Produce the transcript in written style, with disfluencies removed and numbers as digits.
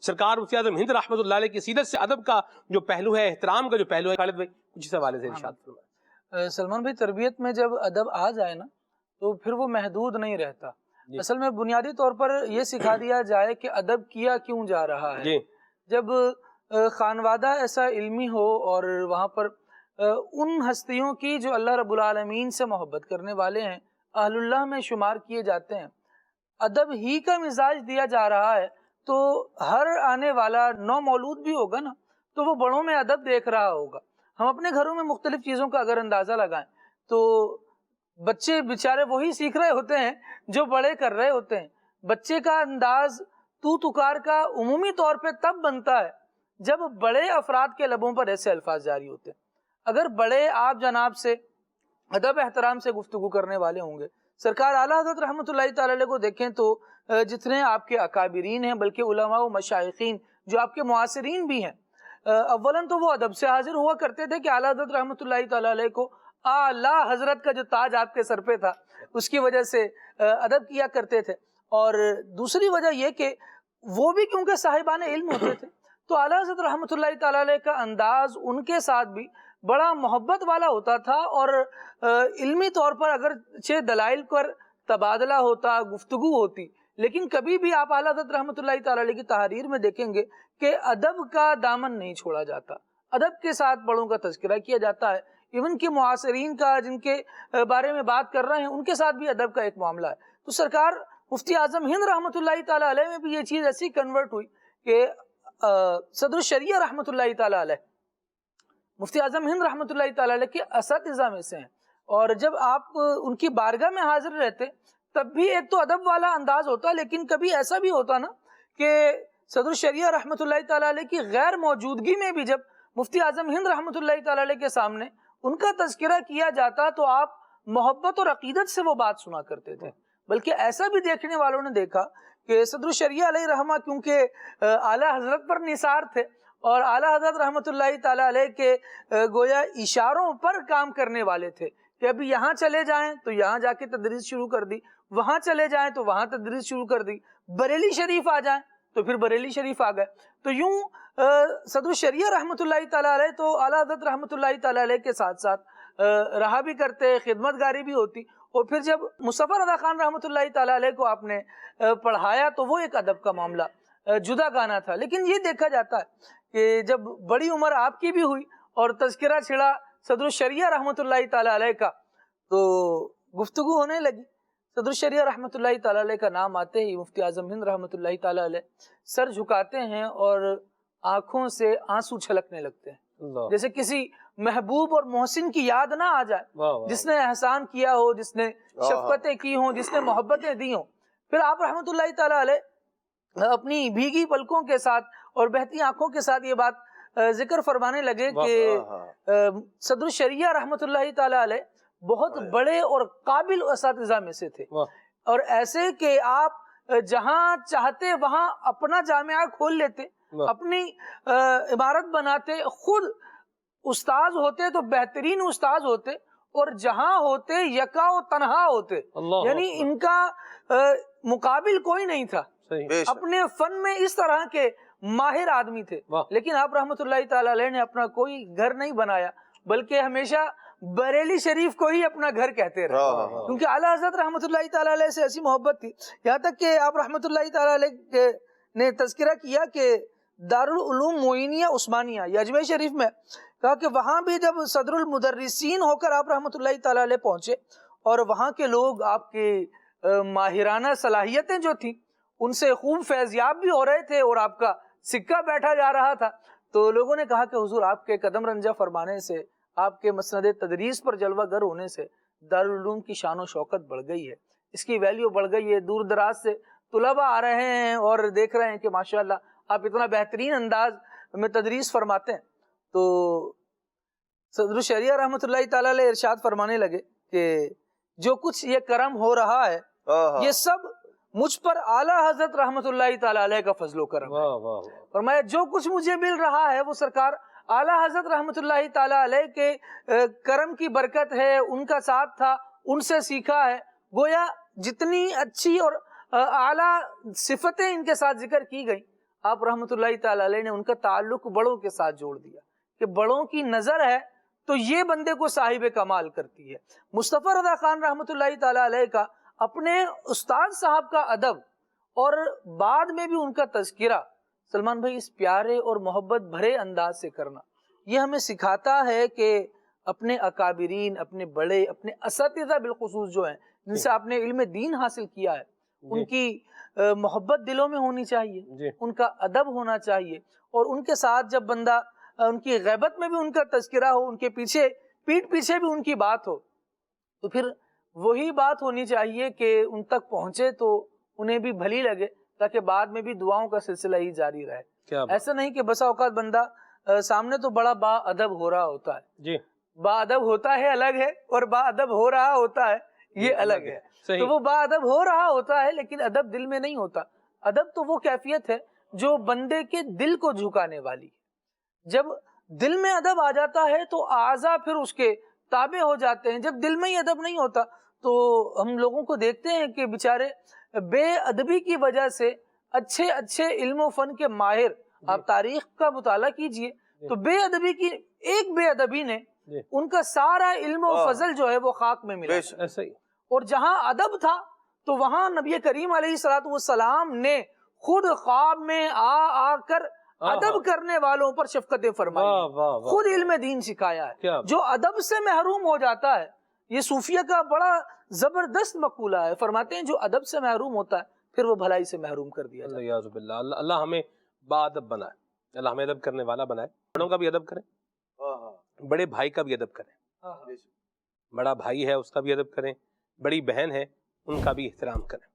سرکار مفتی اعظم ہند رحمۃ اللہ علیہ کی سیرت سے ادب کا جو پہلو ہے، احترام کا جو پہلو ہے، خالد بھائی کچھ اس حوالے سے ارشاد فرمائیں۔ سلمان بھائی، تربیت میں جب ادب آ جائے نا تو پھر وہ محدود نہیں رہتا۔ اصل میں بنیادی طور پر یہ سکھا دیا جائے کہ ادب کیا کیوں جا رہا ہے۔ جب خانوادہ ایسا علمی ہو اور وہاں پر ان ہستیوں کی جو اللہ رب العالمین سے محبت کرنے والے ہیں، اہل اللہ میں شمار کیے جاتے ہیں، ادب ہی کا مزاج دیا جا رہا ہے، تو ہر آنے والا نو مولود بھی ہوگا نا تو وہ بڑوں میں ادب دیکھ رہا ہوگا۔ ہم اپنے گھروں میں مختلف چیزوں کا اگر اندازہ لگائیں تو بچے بیچارے وہی سیکھ رہے ہوتے ہیں جو بڑے کر رہے ہوتے ہیں۔ بچے کا انداز تو تکار کا عمومی طور پہ تب بنتا ہے جب بڑے افراد کے لبوں پر ایسے الفاظ جاری ہوتے ہیں۔ اگر بڑے آپ جناب سے ادب احترام سے گفتگو کرنے والے ہوں گے، سرکار اعلیٰ حضرت رحمۃ اللہ تعالی علیہ کو دیکھیں تو جتنے آپ کے اکابرین ہیں، بلکہ علماء و مشائخین جو آپ کے معاصرین بھی ہیں، اولاً تو وہ ادب سے حاضر ہوا کرتے تھے کہ اعلیٰ حضرت رحمۃ اللہ تعالی علیہ کو اعلیٰ حضرت کا جو تاج آپ کے سر پہ تھا اس کی وجہ سے ادب کیا کرتے تھے۔ اور دوسری وجہ یہ کہ وہ بھی کیونکہ صاحبان علم ہوتے تھے تو اعلیٰ حضرت رحمۃ اللہ تعالی علیہ کا انداز ان کے ساتھ بھی بڑا محبت والا ہوتا تھا، اور علمی طور پر اگرچہ دلائل پر تبادلہ ہوتا، گفتگو ہوتی، لیکن کبھی بھی آپ اعلیٰ حضرت رحمۃ اللہ تعالی علیہ کی تحریر میں دیکھیں گے کہ ادب کا دامن نہیں چھوڑا جاتا، ادب کے ساتھ بڑوں کا تذکرہ کیا جاتا ہے۔ ایون کہ معاصرین کا جن کے بارے میں بات کر رہے ہیں ان کے ساتھ بھی ادب کا ایک معاملہ ہے۔ تو سرکار مفتی اعظم ہند رحمۃ اللہ تعالی علیہ میں بھی یہ چیز ایسی کنورٹ ہوئی کہ صدر الشریعہ رحمۃ اللہ تعالی علیہ مفتی اعظم ہند رحمۃ اللہ تعالی علیہ کے اساتذہ میں سے ہیں، اور جب آپ ان کی بارگاہ میں حاضر رہتے تب بھی ایک تو ادب والا انداز ہوتا، لیکن کبھی ایسا بھی ہوتا نا کہ صدر الشریعہ رحمۃ اللہ تعالی علیہ کی غیر موجودگی میں بھی جب مفتی اعظم ہند رحمۃ اللہ تعالی علیہ کے سامنے ان کا تذکرہ کیا جاتا تو آپ محبت اور عقیدت سے وہ بات سنا کرتے تھے۔ بلکہ ایسا بھی دیکھنے والوں نے دیکھا کہ صدر الشریعہ علیہ رحمہ کیونکہ اعلیٰ حضرت پر نثار تھے اور اعلیٰ حضرت رحمۃ اللہ تعالی علیہ کے گویا اشاروں پر کام کرنے والے تھے کہ ابھی یہاں چلے جائیں تو یہاں جا کے تدریس شروع کر دی، وہاں چلے جائیں تو وہاں تدریس شروع کر دی، بریلی شریف آ جائیں تو پھر بریلی شریف آ گئے۔ تو یوں صدر الشریعہ رحمۃ اللہ تعالی علیہ تو اعلیٰ حضرت رحمۃ اللہ تعالی علیہ کے ساتھ ساتھ رہا بھی کرتے، خدمت گاری بھی ہوتی، اور پھر جب مظفر رضا خان رحمۃ اللہ تعالی علیہ کو آپ نے پڑھایا تو وہ ایک ادب کا معاملہ جدا گانا تھا۔ لیکن یہ دیکھا جاتا ہے کہ جب بڑی عمر آپ کی بھی ہوئی اور تذکرہ چھڑا صدر الشریعہ رحمۃ اللہ تعالی علیہ کا تو گفتگو ہونے لگی۔ صدر الشریعہ رحمۃ اللہ تعالی علیہ کا نام آتے ہی مفتی اعظم ہند رحمۃ اللہ تعالی علیہ سر جھکاتے ہیں اور آنکھوں سے آنسو چھلکنے لگتے ہیں، جیسے کسی محبوب اور محسن کی یاد نہ آ جائے، جس نے احسان کیا ہو، جس نے شفقتیں کی ہوں، جس نے محبتیں دی ہوں۔ پھر آپ رحمۃ اللہ تعالی علیہ اپنی بھیگی پلکوں کے ساتھ اور بہتی آنکھوں کے ساتھ یہ بات ذکر فرمانے لگے کہ صدر الشریعہ رحمۃ اللہ تعالی علیہ بہت بڑے اور قابل اساتذہ میں سے تھے، اور ایسے کہ آپ جہاں چاہتے وہاں اپنا جامعہ کھول لیتے، اپنی عمارت بناتے، خود استاذ ہوتے تو بہترین استاذ ہوتے، اور جہاں ہوتے یکا و تنہا ہوتے، یعنی ان کا مقابل کوئی نہیں تھا۔ اپنے فن میں اس طرح کے ماہر آدمی تھے۔ لیکن آپ رحمۃ اللہ تعالی علیہ نے اپنا کوئی گھر نہیں بنایا، بلکہ ہمیشہ بریلی شریف کو ہی اپنا گھر کہتے رہے، کیونکہ اعلیٰ حضرت رحمۃ اللہ تعالی علیہ سے ایسی محبت تھی، یہاں تک کہ آپ رحمۃ اللہ تعالی علیہ نے تذکرہ کیا کہ دارالعلوم معینیہ عثمانیہ یہ اجمیر شریف میں، کہا کہ وہاں بھی جب صدر المدرسین ہو کر آپ رحمۃ اللہ تعالی علیہ پہنچے اور وہاں کے لوگ آپ کے ماہرانہ صلاحیتیں جو تھیں ان سے خوب فیضیاب بھی ہو رہے تھے اور آپ کا سکہ بیٹھا جا رہا تھا، تو لوگوں نے کہا کہ حضور آپ کے قدم رنجہ فرمانے سے، آپ کے مسند تدریس پر جلوہ گر ہونے سے دارالعلوم کی شان و شوکت بڑھ گئی ہے، اس کی ویلیو بڑھ گئی ہے، دور دراز سے طلباء آ رہے ہیں اور دیکھ رہے ہیں کہ ماشاءاللہ آپ اتنا بہترین انداز میں تدریس فرماتے ہیں۔ تو صدر الشریعہ رحمۃ اللہ تعالی علیہ ارشاد فرمانے لگے کہ جو کچھ یہ کرم ہو رہا ہے یہ سب مجھ پر اعلیٰ حضرت رحمۃ اللہ تعالی علیہ کا فضل و کرم ہے۔ فرمایا جو کچھ مجھے مل رہا ہے وہ سرکار اعلیٰ حضرت رحمۃ اللہ تعالی علیہ کے کرم کی برکت ہے، ان کا ساتھ تھا، ان سے سیکھا ہے۔ گویا جتنی اچھی اور اعلیٰ صفتیں ان کے ساتھ ذکر کی گئی، آپ رحمۃ اللہ تعالی علیہ نے ان کا تعلق بڑوں کے ساتھ جوڑ دیا کہ بڑوں کی نظر ہے تو یہ بندے کو صاحب کمال کرتی ہے. مصطفیٰ رضا خان رحمۃ اللہ تعالی علیہ کا اپنے استاد صاحب کا ادب اور بعد میں بھی ان کا تذکرہ سلمان بھائی اس پیارے اور محبت بھرے انداز سے کرنا یہ ہمیں سکھاتا ہے کہ اپنے اکابرین، اپنے بڑے، اپنے اساتذہ بالخصوص جو ہیں جن سے آپ نے علم دین حاصل کیا ہے ان کی محبت دلوں میں ہونی چاہیے، ان کا ادب ہونا چاہیے، اور ان کے ساتھ جب بندہ ان کی غیبت میں بھی ان کا تذکرہ ہو، ان کے پیچھے پیٹھ پیچھے بھی ان کی بات ہو، تو پھر وہی بات ہونی چاہیے کہ ان تک پہنچے تو انہیں بھی بھلی لگے تاکہ بعد میں بھی دعاؤں کا سلسلہ ہی جاری رہے. ایسا نہیں کہ بسا اوقات بندہ سامنے تو بڑا با ادب ہو رہا ہوتا ہے، با ادب ہوتا ہے الگ ہے، اور با ادب ہو رہا ہوتا ہے یہ الگ ہے. تو وہ با ادب ہو رہا ہوتا ہے لیکن ادب دل میں نہیں ہوتا. ادب تو وہ کیفیت ہے جو بندے کے دل کو جھکانے والی ہے. جب دل میں ادب آ جاتا ہے تو اعضاء پھر اس کے تابع ہو جاتے ہیں. جب دل میں ہی ادب نہیں ہوتا تو ہم لوگوں کو دیکھتے ہیں کہ بیچارے بے ادبی کی وجہ سے اچھے علم و فن کے ماہر، آپ تاریخ کا مطالعہ کیجئے تو بے ادبی کی ایک بے ادبی نے ان کا سارا علم و فضل جو ہے وہ خاک میں ملا. اور جہاں ادب تھا تو وہاں نبی کریم علیہ الصلوۃ والسلام نے خود خواب میں آ کر ادب کرنے والوں پر شفقتیں فرمائی، خود علم دین سکھایا ہے. جو ادب سے محروم ہو جاتا ہے، یہ صوفیہ کا بڑا زبردست مقولہ ہے، فرماتے ہیں جو ادب سے محروم ہوتا ہے پھر وہ بھلائی سے محروم کر دیا جاتا ہے. اللہ ہمیں با ادب بنائے، اللہ ہمیں ادب کرنے والا بنائے. بڑوں کا بھی ادب کریں، بڑے بھائی کا بھی ادب کریں، بڑا بھائی ہے اس کا بھی ادب کریں، بڑی بہن ہے ان کا بھی احترام کریں.